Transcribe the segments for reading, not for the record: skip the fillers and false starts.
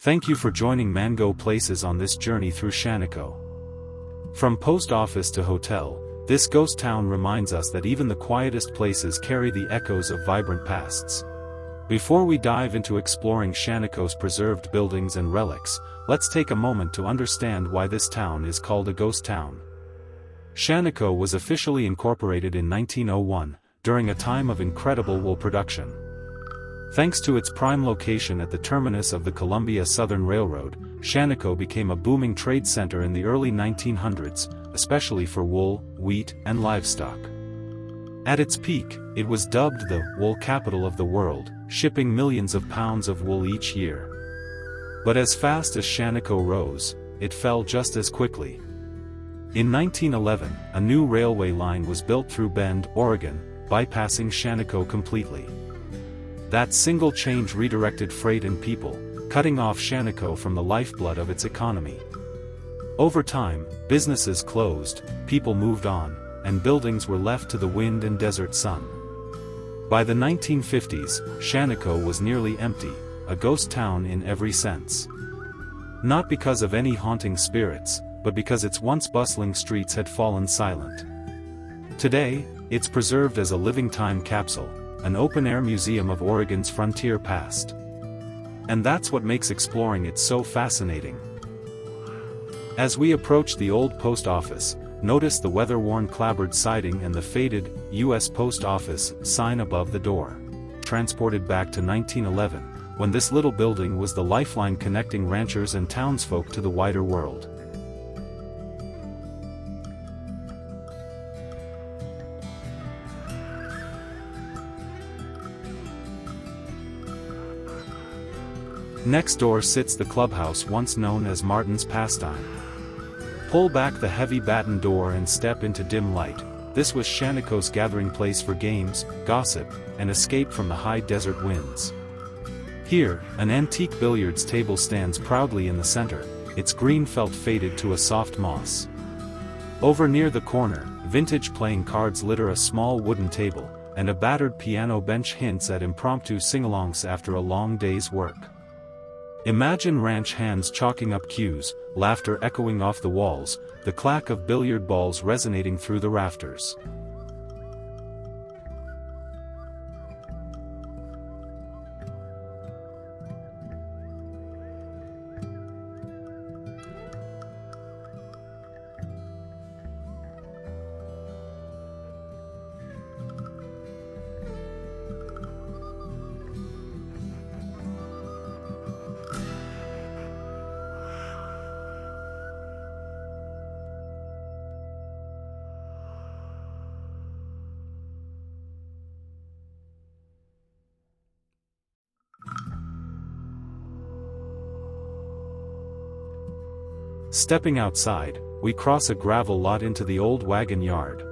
Thank you for joining Mango Places on this journey through Shanico. From post office to hotel, this ghost town reminds us that even the quietest places carry the echoes of vibrant pasts. Before we dive into exploring Shanico's preserved buildings and relics, let's take a moment to understand why this town is called a ghost town. Shanico was officially incorporated in 1901, during a time of incredible wool production. Thanks to its prime location at the terminus of the Columbia Southern Railroad, Shanico became a booming trade center in the early 1900s, especially for wool, wheat, and livestock. At its peak, it was dubbed the wool capital of the world, shipping millions of pounds of wool each year. But as fast as Shanico rose, it fell just as quickly. In 1911, a new railway line was built through Bend, Oregon, bypassing Shanico completely. That single change redirected freight and people, cutting off Shanico from the lifeblood of its economy. Over time, businesses closed, people moved on, and buildings were left to the wind and desert sun. By the 1950s, Shanico was nearly empty, a ghost town in every sense. Not because of any haunting spirits, but because its once bustling streets had fallen silent. Today, it's preserved as a living time capsule, an open-air museum of Oregon's frontier past. And that's what makes exploring it so fascinating. As we approach the old post office, notice the weather-worn clapboard siding and the faded U.S. Post Office sign above the door. Transported back to 1911, when this little building was the lifeline connecting ranchers and townsfolk to the wider world. Next door sits the clubhouse once known as Martin's Pastime. Pull back the heavy batten door and step into dim light. This was Shanico's gathering place for games, gossip, and escape from the high desert winds. Here, an antique billiards table stands proudly in the center, its green felt faded to a soft moss. Over near the corner, vintage playing cards litter a small wooden table, and a battered piano bench hints at impromptu sing-alongs after a long day's work. Imagine ranch hands chalking up cues, laughter echoing off the walls, the clack of billiard balls resonating through the rafters. Stepping outside, we cross a gravel lot into the old wagon yard.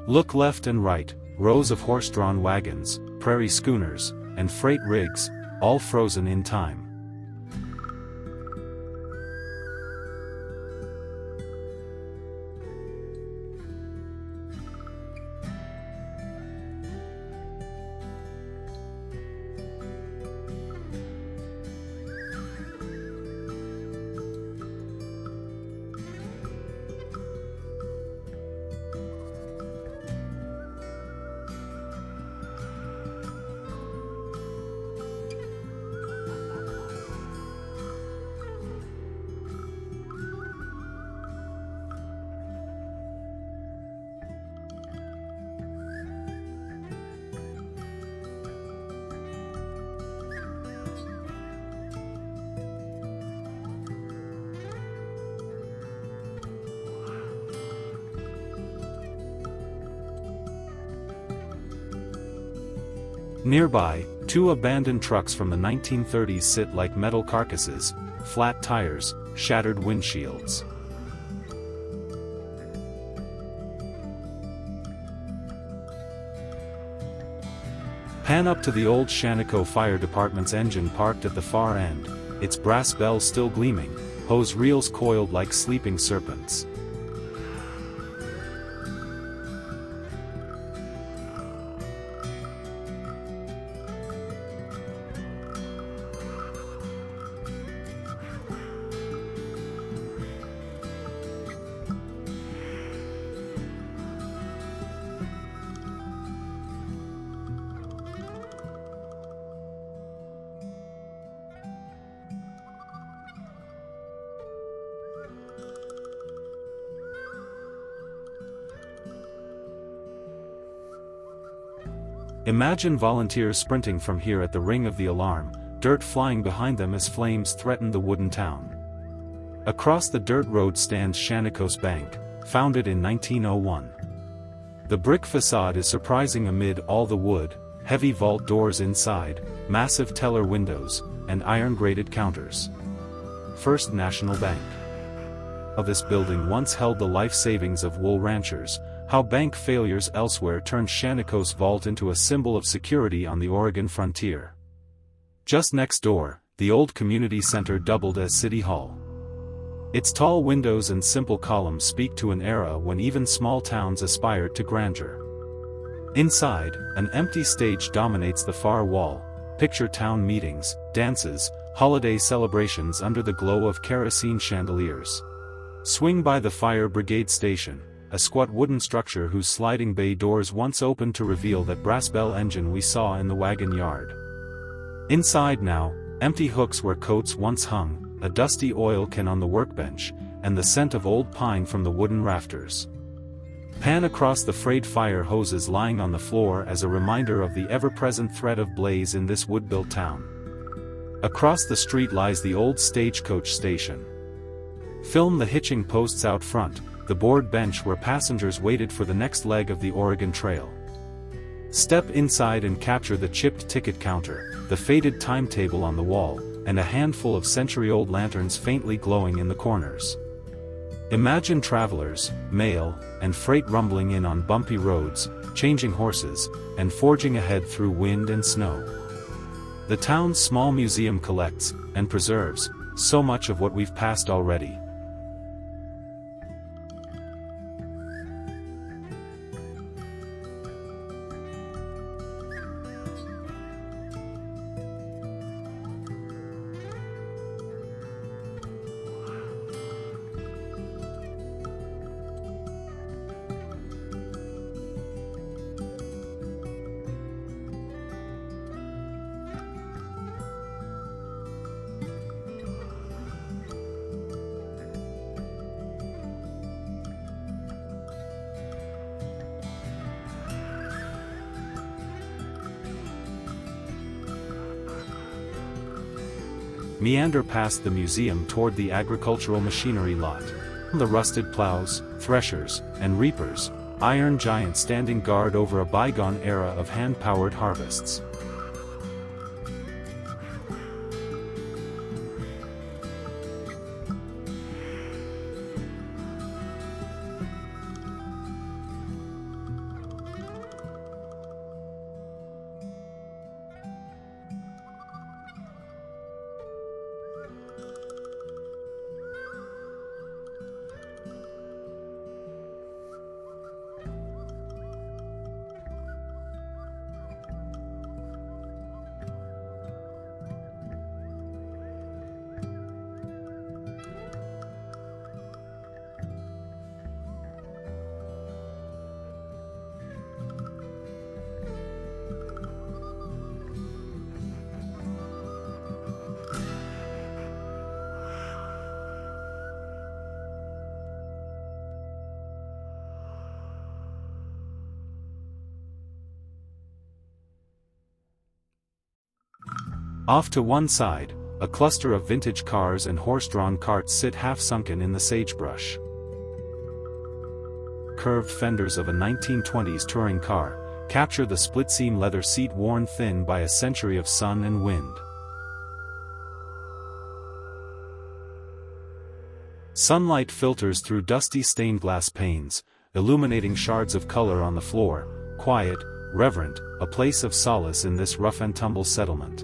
Look left and right, rows of horse-drawn wagons, prairie schooners, and freight rigs, all frozen in time. Nearby, Two abandoned trucks from the 1930s sit like metal carcasses, flat tires, shattered windshields. Pan up to the old Shanico Fire Department's engine parked at the far end, its brass bells still gleaming, hose reels coiled like sleeping serpents. Imagine volunteers sprinting from here at the ring of the alarm, dirt flying behind them as flames threaten the wooden town. Across the dirt road stands Shanico's Bank, founded in 1901. The brick facade is surprising amid all the wood, heavy vault doors inside, massive teller windows, and iron-grated counters. First National Bank. This building once held the life savings of wool ranchers. How bank failures elsewhere turned Shanico's vault into a symbol of security on the Oregon frontier. Just next door, the old community center doubled as City Hall. Its tall windows and simple columns speak to an era when even small towns aspired to grandeur. Inside, an empty stage dominates the far wall. Picture town meetings, dances, holiday celebrations under the glow of kerosene chandeliers. Swing by the fire brigade station, a squat wooden structure whose sliding bay doors once opened to reveal that brass bell engine we saw in the wagon yard. Inside now, empty hooks where coats once hung, a dusty oil can on the workbench, and the scent of old pine from the wooden rafters. Pan across the frayed fire hoses lying on the floor as a reminder of the ever-present threat of blaze in this wood-built town. Across the street lies the old stagecoach station. Film the hitching posts out front, the board bench where passengers waited for the next leg of the Oregon Trail. Step inside and capture the chipped ticket counter, the faded timetable on the wall, and a handful of century-old lanterns faintly glowing in the corners. Imagine travelers, mail, and freight rumbling in on bumpy roads, changing horses, and forging ahead through wind and snow. The town's small museum collects, and preserves, so much of what we've passed already. Meander past the museum toward the agricultural machinery lot. The rusted plows, threshers, and reapers, iron giants standing guard over a bygone era of hand-powered harvests. Off to one side, a cluster of vintage cars and horse-drawn carts sit half-sunken in the sagebrush. Curved fenders of a 1920s touring car, capture the split-seam leather seat worn thin by a century of sun and wind. Sunlight filters through dusty stained glass panes, illuminating shards of color on the floor, quiet, reverent, a place of solace in this rough-and-tumble settlement.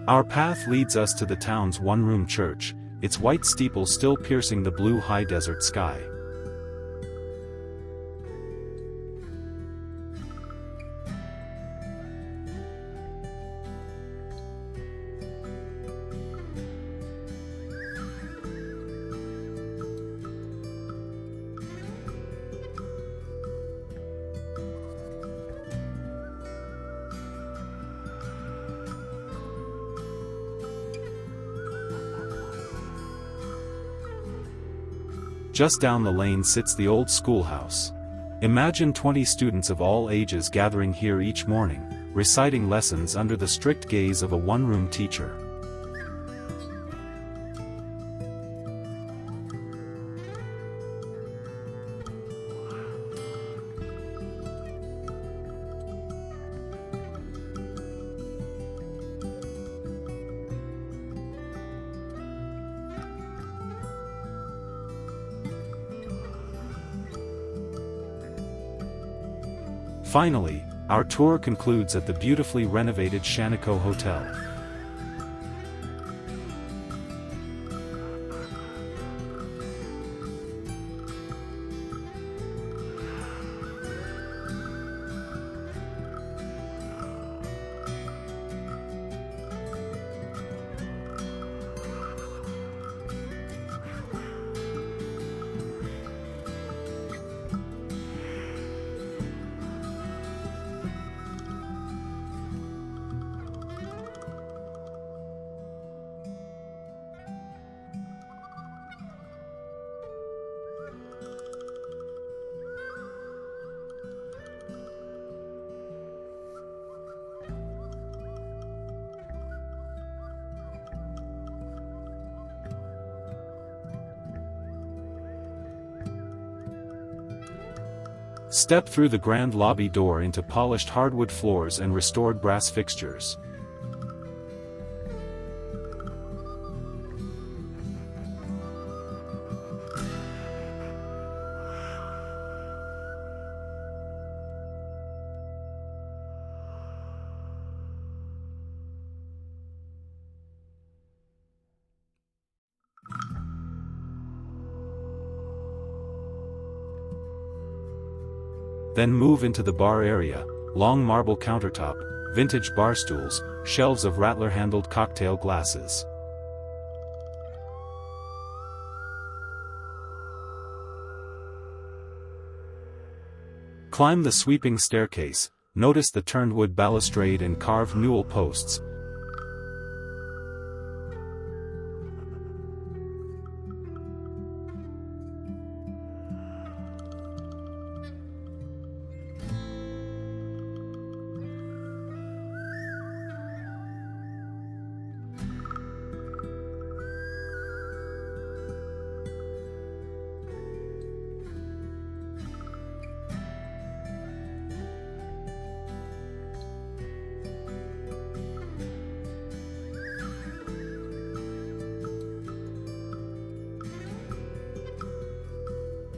Our path leads us to the town's one-room church, its white steeple still piercing the blue high desert sky. Just down the lane sits the old schoolhouse. Imagine 20 students of all ages gathering here each morning, reciting lessons under the strict gaze of a one-room teacher. Finally, our tour concludes at the beautifully renovated Shanico Hotel. Step through the grand lobby door into polished hardwood floors and restored brass fixtures. Then move into the bar area, long marble countertop, vintage bar stools, shelves of rattler-handled cocktail glasses. Climb the sweeping staircase, notice the turned wood balustrade and carved newel posts.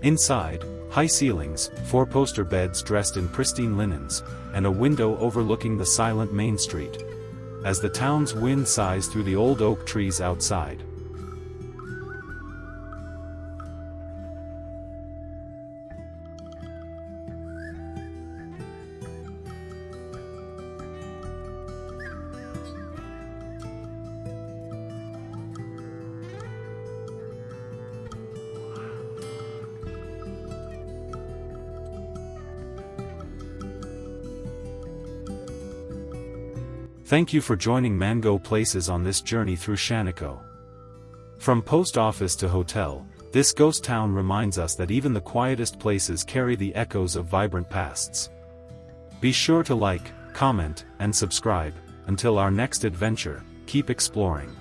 Inside, high ceilings, four-poster beds dressed in pristine linens, and a window overlooking the silent main street. As the town's wind sighs through the old oak trees outside. Thank you for joining Mango Places on this journey through Shanico. From post office to hotel, this ghost town reminds us that even the quietest places carry the echoes of vibrant pasts. Be sure to like, comment, and subscribe. Until our next adventure, keep exploring.